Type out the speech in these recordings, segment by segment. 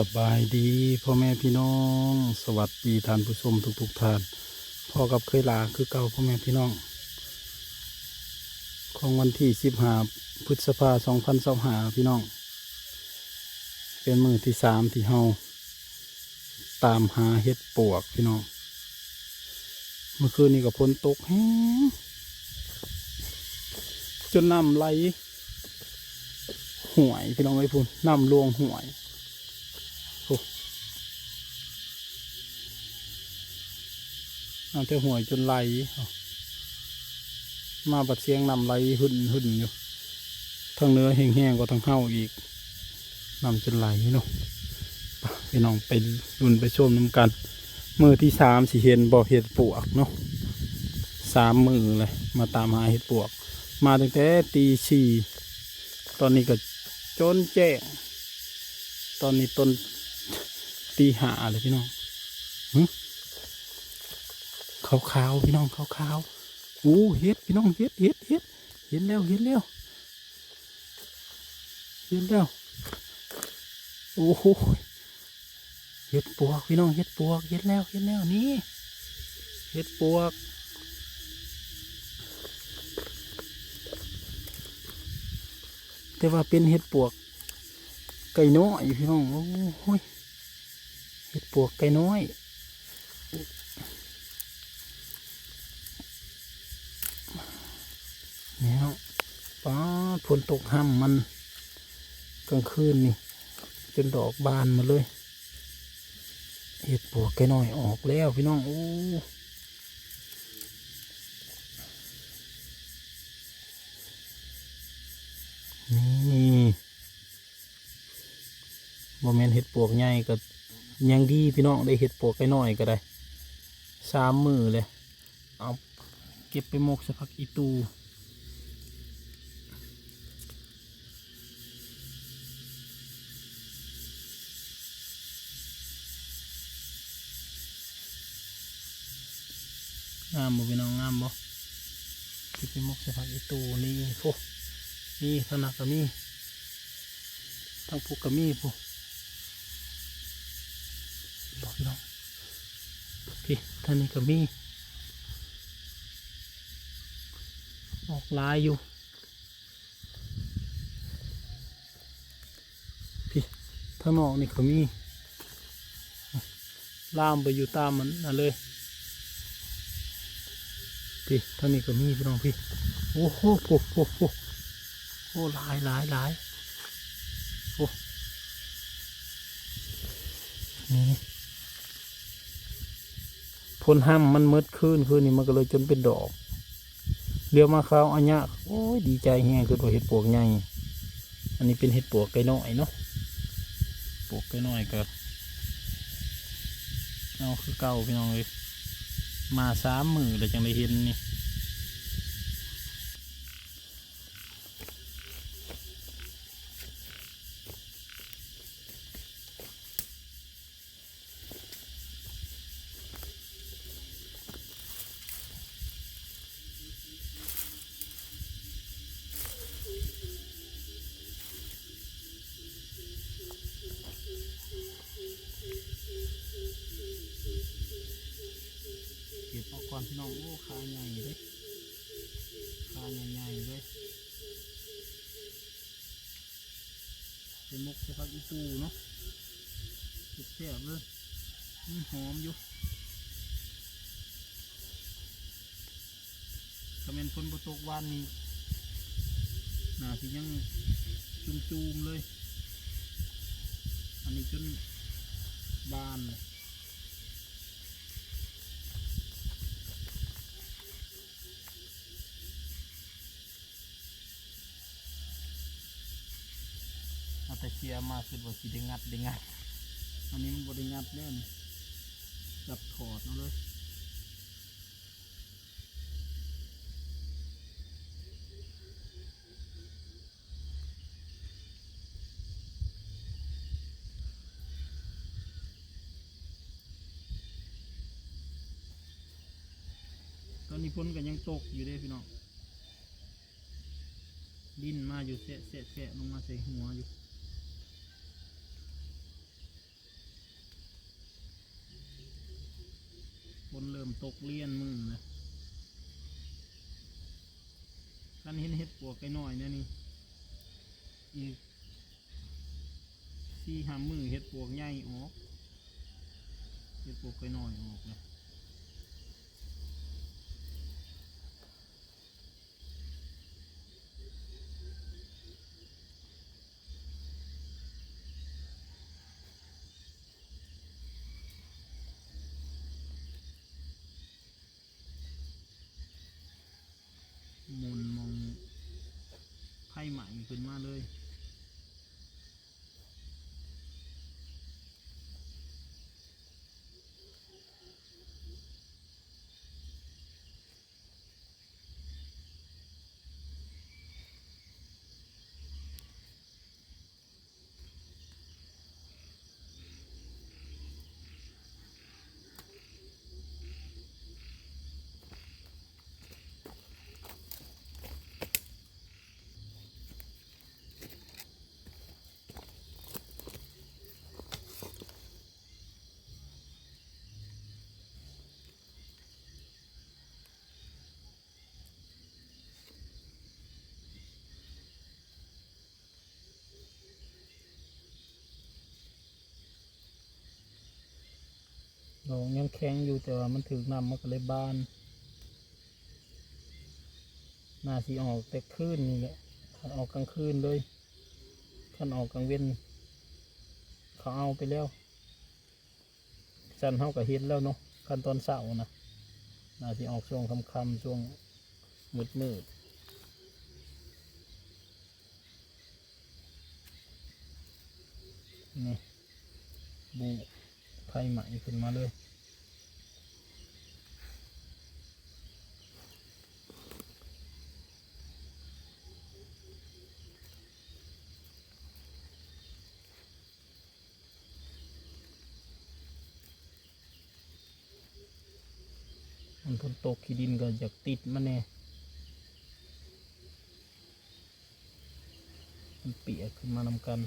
สบายดีพ่อแม่พี่น้องสวัสดีท่านผู้ชมทุกท่านพ่อกับเคยลาคือเก่าพ่อแม่พี่น้องของวันที่15 พฤษภาคม 2025พี่น้องเป็นมื้อที่3ที่เฮาตามหาเห็ดปวกพี่น้องเมื่อคืนนี้ก็ฝนตกแห้งจนน้ำไหลห่วยพี่น้องไอ้พุ่นน้ำลวงห่วยน้ำเท่ห่วยจนไหลมาบัดเสียงน้ำไหลหึ่นอยู่ทางเนื้อแห้งๆก็ทางเห่าอีกน้ำจนไหลเนาะพี่น้องไปดุนไปชมน้ำกันมือที่3สิเห็นบ่อเห็ดปวกเนาะ3 มือเลยมาตามหาเห็ดปวกมาตั้งแต่ตี 4ตอนนี้ก็จนแจ้งตอนนี้ต้นตี 5เลยพี่น้องขาวพี่น้องขาวอู้เห็ดพี่น้องเห็ดเห็นแล้วโอ้โหเห็ดปวกพี่น้องเห็ดปวกเห็นแล้วนี่เห็ดปวกแต่ว่าเป็นเห็ดปวกไก่น้อยพี่น้องโอ้โหเห็ดปวกไก่น้อยเนี่ยป้าฝนตกห้ำมันกลางคืนนี่จนดอกบานมาเลยเห็ดปวกไก่น้อยออกแล้วพี่น้องโอ้นี่โมเมนต์เห็ดปวกใหญ่ก็ยังดีพี่น้องได้เห็ดปวกไก่น้อยก็ได้3 มือเลยเอาเก็บไปหมกสักพักอีตูงามบ่พี่น้องงามบ่เก็บไปหมกสักพักอีตูนี่โอ้นี่ทางนักก็มีทางพวกก็มีพวกบอกพี่น้องพี่ท่านนี้ก็มีออกลายอยู่พี่ทางนอกนี่ก็มีล่ามไปอยู่ตามมันนั่นเลยพี่ท่างนี้ก็มีพี่น้องพี่โอ้โหโอ้หลายโอ้นี่พ่นห้ำมันมืดคืนนี่มันก็เลยจนเป็นดอกเลี้ยวมาเขาอันเนี้ยโอ้ยดีใจแฮงคือตัวเห็ดปวกใหญ่อันนี้เป็นเห็ดปวกไก่น้อยเนาะปวกไก่น้อยก็เอาคือเก่าพี่น้องเลยมา3 มือเลยจังได้เห็นนี่เก็บเอาก่อนพี่น้องโอ้ขาใหญ่เลยขาใหญ่เลยเป็นมุกสะพักอีตูเนาะแซ่บเลยหอมอยู่กระเม็นฝนบตกวันนี้หนาที่ยังจุ่มเลยอันนี้จนบานเลยแต่เชียมาคือว่าสิได้งัดอันนี้มันบริงัดแน่นจับถอดเนาะเลยตอนนี้ฝนก็ยังตกอยู่เด้พี่น้องดินมาอยู่เสะลงมาใส่หัวอยู่ ตกเลี่ยนมือนะกันเห็นเห็ดปวกไก่น้อยเนี่ยนี่อีก4-5 มือเห็ดปวกใหญ่ออกเห็ดปวกไก่น้อยออกนะหมุนมองไผ่ใหม่ขึ้นมาเลยดอกยังแข็งอยู่แต่ว่ามันถึกน้ำมันก็เลยบานน่าสิออกแต่คืนนี่แหละคันออกกลางคืนเลยคันออกกลางเว้นเขาเอาไปแล้วจันเฮาก็เห็นแล้วเนาะคันตอนเช้านะน่าสิออกช่วงค่ำๆช่วงมืดนี่บูไผ่ใหม่ขึ้นมาเลยมันฝนตกขี้ดินก็อยากติดมันแน่มันเปียกขึ้นมานำกัน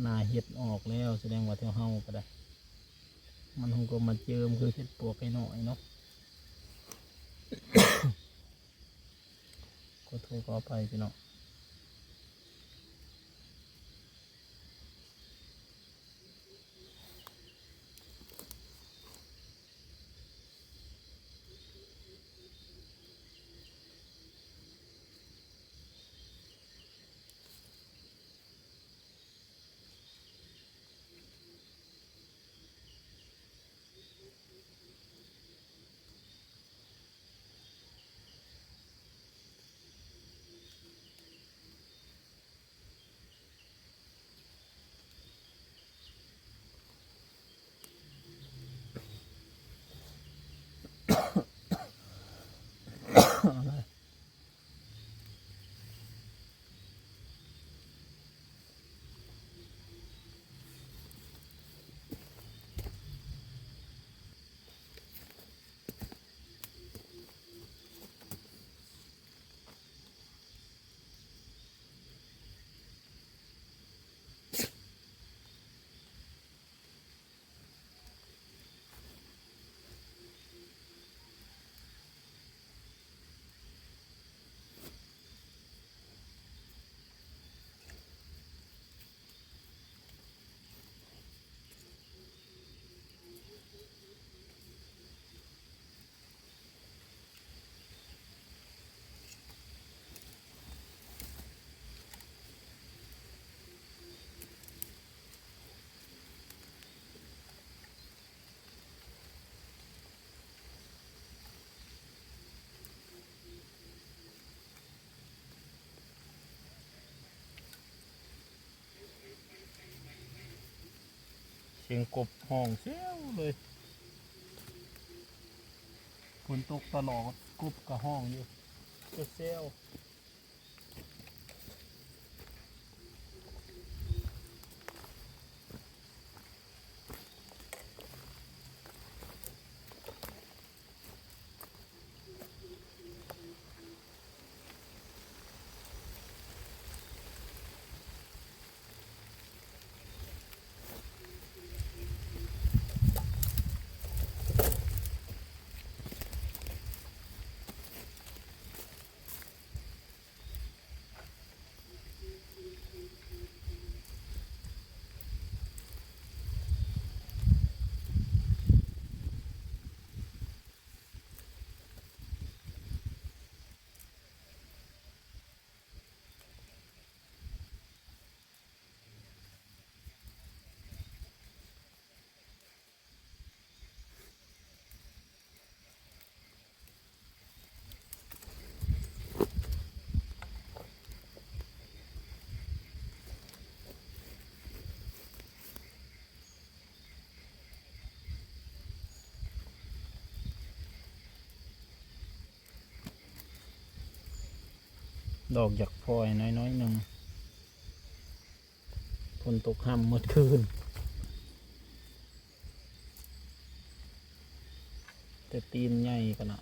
หน้าเห็ดออกแล้วแสดงว่าแถวเฮาก็ได้มันคงก็มาเจิมคือเห็ดปวกไอ้หน่อยเนาะ ก็โทรขอไปพี่น้องเสียงกบห้องเสียวเลยฝนตกตลอดกบกับห้องอยู่เสียว ดอกหยักพลอยน้อยๆหนึ่งฝนตกห้ำเมื่อคืนแต่ตีนใหญ่กันนะ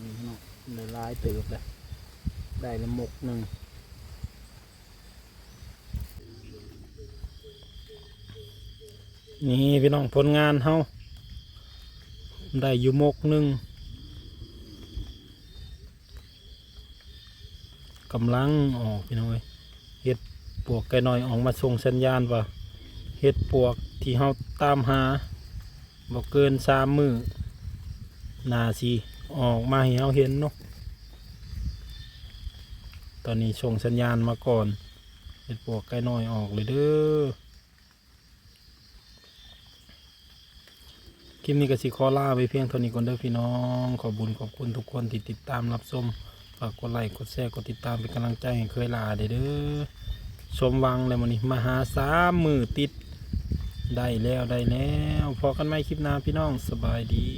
นี่เนาะได้หลายเติบเลยได้ละหมกหนึ่งนี่พี่น้องผลงานเฮาได้อยู่หมกหนึ่งกำลังออกพี่น้องเอ้ยเห็ดปวกไก่น้อยออกมาส่งสัญญาณว่าเห็ดปวกที่เฮาตามหาบ่เกิน3 มื้อน่าสิออกมาให้เฮาเห็นเนาะตอนนี้ส่งสัญญาณมาก่อนเห็ดปวกไก่น้อยออกเลยเด้อคลิปนี้ก็สิขอลาไปเพียงเท่านี้ก่อนเด้อพี่น้องขอบุญขอบคุณทุกคนที่ติดตามรับชมฝากกดไลค์กดแชร์กดติดตามเป็นกำลังใจให้เคยลาเด้อชมวังเลยมันนี้มาหา3 มื้อติดได้แล้วพอกันไหมคลิปหน้าพี่น้องสบายดี